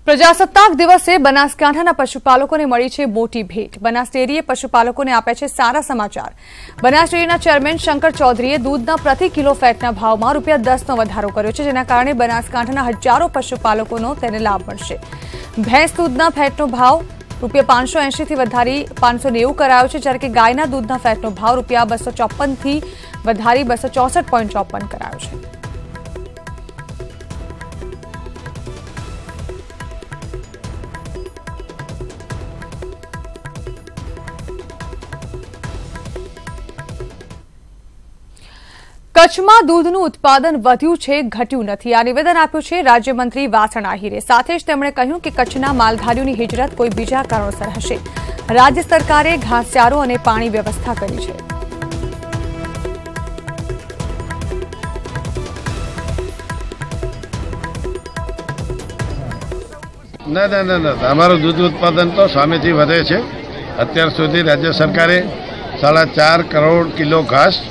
પ્રજાસત્તાક દિવસે બનાસકાંઠાના પશુપાલકોને મળી છે મોટી ભેટ। બનાસ ડેરીએ પશુપાલકોને આપ્યા છે સારા સમાચાર। બનાસ ડેરીના ચેરમેન શંકર ચૌધરીએ દૂધના પ્રતિ કિલો ફેટના ભાવમાં ₹10નો વધારો કર્યો છે, જેના કારણે બનાસકાંઠાના હજારો પશુપાલકોનો તેને લાભ મળશે। ભેંસ દૂધના ફેટનો ભાવ ₹580 થી વધારી ₹590 કરાયો છે, જ્યારે કે ગાયના દૂધના ફેટનો ભાવ ₹254 થી વધારી ₹264.54 કરાયો છે। કચ્છમાં દૂધનું ઉત્પાદન વધ્યું છે, ઘટ્યું નથી। આ નિવેદન આપ્યું છે રાજ્યમંત્રી વાસણ આહિરે। સાથે જ તેમણે કહ્યું કે કચ્છના માલધારીઓની હિજરત કોઈ બીજા કારણોસર હશે। રાજ્ય સરકારે ઘાસચારો અને પાણી વ્યવસ્થા કરી છે। ના અમારું દૂધ ઉત્પાદન તો સામેથી વધે છે। અત્યાર સુધી રાજ્ય સરકારે 4.5 કરોડ કિલો ઘાસ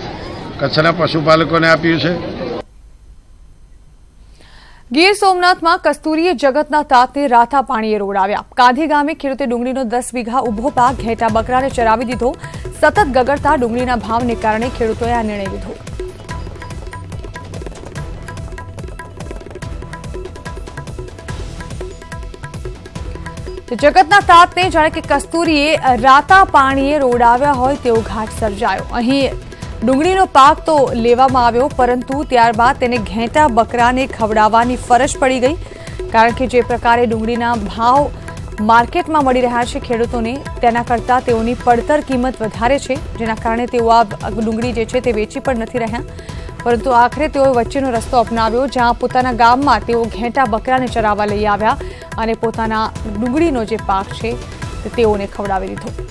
કચ્છના પશુપાલકોને આપ્યું છે। ગીર સોમનાથમાં કસ્તુરીએ જગતના તાતને રાતા પાણીએ રોડાવ્યા। કાંધી ગામે ખેડૂતે ડુંગળીનો 10 વીઘા ઉભો પાક ઘેટા બકરાને ચરાવી દીધો। સતત ગગડતા ડુંગળીના ભાવને કારણે ખેડૂતોએ આ નિર્ણય લીધો। જગતના તાતને જાણે કે કસ્તુરીએ રાતા પાણીએ રોડાવ્યા હોય તેવો ઘાટ સર્જાયો। અહીં ડુંગળીનો પાક તો લેવામાં આવ્યો, પરંતુ ત્યારબાદ તેને ઘેટા બકરાને ખવડાવવાની ફરજ પડી ગઈ, કારણ કે જે પ્રકારે ડુંગળીના ભાવ માર્કેટમાં મળી રહ્યા છે ખેડૂતોને, તેના કરતાં તેઓની પડતર કિંમત વધારે છે, જેના કારણે તેઓ આ ડુંગળી જે છે તે વેચી પણ નથી રહ્યા। પરંતુ આખરે તેઓએ વચ્ચેનો રસ્તો અપનાવ્યો, જ્યાં પોતાના ગામમાં તેઓ ઘેટા બકરાને ચરાવવા લઈ આવ્યા અને પોતાના ડુંગળીનો જે પાક છે તે તેઓને ખવડાવી દીધો।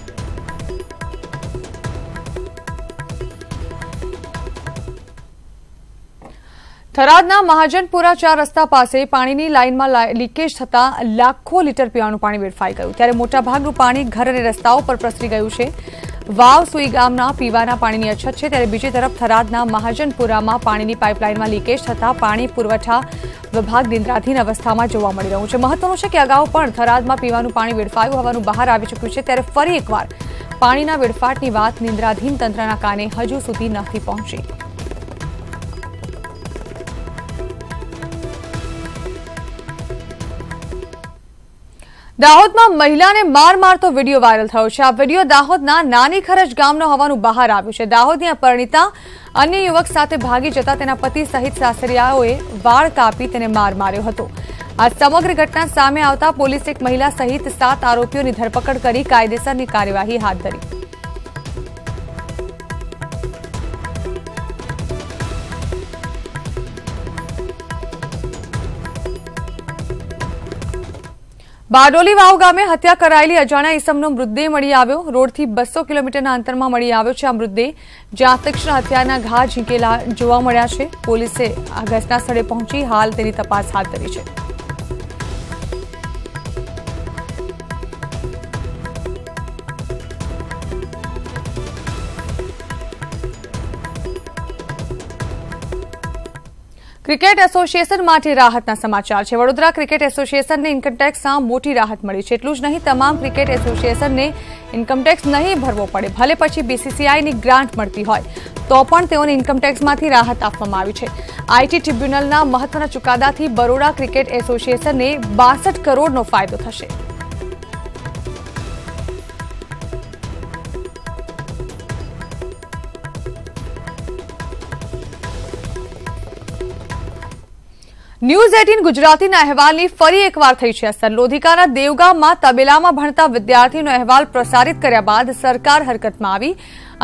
થરાદના મહાજનપુરા 4 રસ્તા પાસે પાણીની લાઇનમાં લીકેજ થતા લાખો લીટર પીવાનું પાણી વેડફાઈ ગયું, ત્યારે મોટાભાગનું પાણી ઘર અને રસ્તાઓ પર પ્રસરી ગયું છે। વાવ સુઈ ગામના પીવાના પાણીની અછત છે, ત્યારે બીજી તરફ થરાદના મહાજનપુરામાં પાણીની પાઇપલાઇનમાં લીકેજ થતા પાણી પુરવઠા વિભાગ નિંદ્રાધીન અવસ્થામાં જોવા મળી રહ્યું છે। મહત્વનું છે કે અગાઉ પણ થરાદમાં પીવાનું પાણી વેડફાયું હોવાનું બહાર આવી ચૂક્યું છે, ત્યારે ફરી એકવાર પાણીના વેડફાટની વાત નિંદ્રાધીન તંત્રના કાને હજુ સુધી નથી પહોંચી। દાહોદમાં મહિલાને માર મારતો વિડીયો વાયરલ થયો છે। આ વિડીયો દાહોદના નાની ખરજ ગામનો હોવાનું બહાર આવ્યું છે। દાહોદની અપરિણીતા અન્ય યુવક સાથે ભાગી જતા તેના પતિ સહિત સાસરિયાઓએ વાળ કાપી તેને માર માર્યો હતો। આ સમગ્ર ઘટના સામે આવતા પોલીસે એક મહિલા સહિત 7 આરોપીઓની ધરપકડ કરી કાયદેસરની કાર્યવાહી હાથ ધરી। બારડોલી વાવ ગામે હત્યા કરાયેલી અજાણ્યા ઈસમનો મૃતદેહ મળી આવ્યો। રોડથી 200 કિલોમીટરના અંતરમાં મળી આવ્યો છે આ મૃતદેહ, જ્યાં તીક્ષ્ણ હત્યાના ઘા ઝીંકેલા જોવા મળ્યા છે। પોલીસે આ ઘટના સ્થળે પહોંચી હાલ તેની તપાસ હાથ ધરી છે। ક્રિકેટ એસોસિએશન માટે રાહતના સમાચાર છે। વડોદરા ક્રિકેટ એસોસિએશનને ઇન્કમટેક્સમાં મોટી રાહત મળી છે। એટલું જ નહીં, તમામ ક્રિકેટ એસોસિએશનને ઇન્કમટેક્સ નહીં ભરવો પડે, ભલે પછી બીસીસીઆઈની ગ્રાન્ટ મળતી હોય તો પણ તેઓને ઇન્કમટેક્સમાંથી રાહત આપવામાં આવી છે। આઈટી ટ્રિબ્યુનલના મહત્વના ચુકાદાથી બરોડા ક્રિકેટ એસોસિએશનને 62 કરોડનો ફાયદો થશે। ન્યૂઝ 18 ગુજરાતીના અહેવાલની ફરી એકવાર થઈ છે અસર। લોધિકાના દેવગામમાં તબેલામાં ભણતા વિદ્યાર્થીનો અહેવાલ પ્રસારિત કર્યા બાદ સરકાર હરકતમાં આવી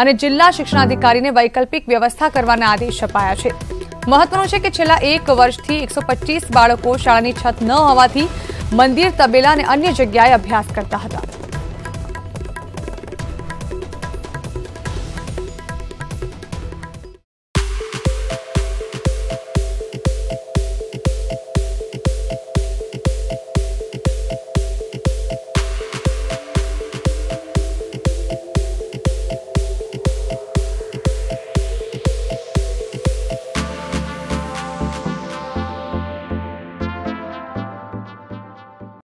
અને જિલ્લા શિક્ષણાધિકારીને વૈકલ્પિક વ્યવસ્થા કરવાના આદેશ અપાયા છે। મહત્વનું છે કે છેલ્લા 1 વર્ષથી 125 બાળકો શાળાની છત ન હોવાથી મંદિર, તબેલા અને અન્ય જગ્યાએ અભ્યાસ કરતા હતા।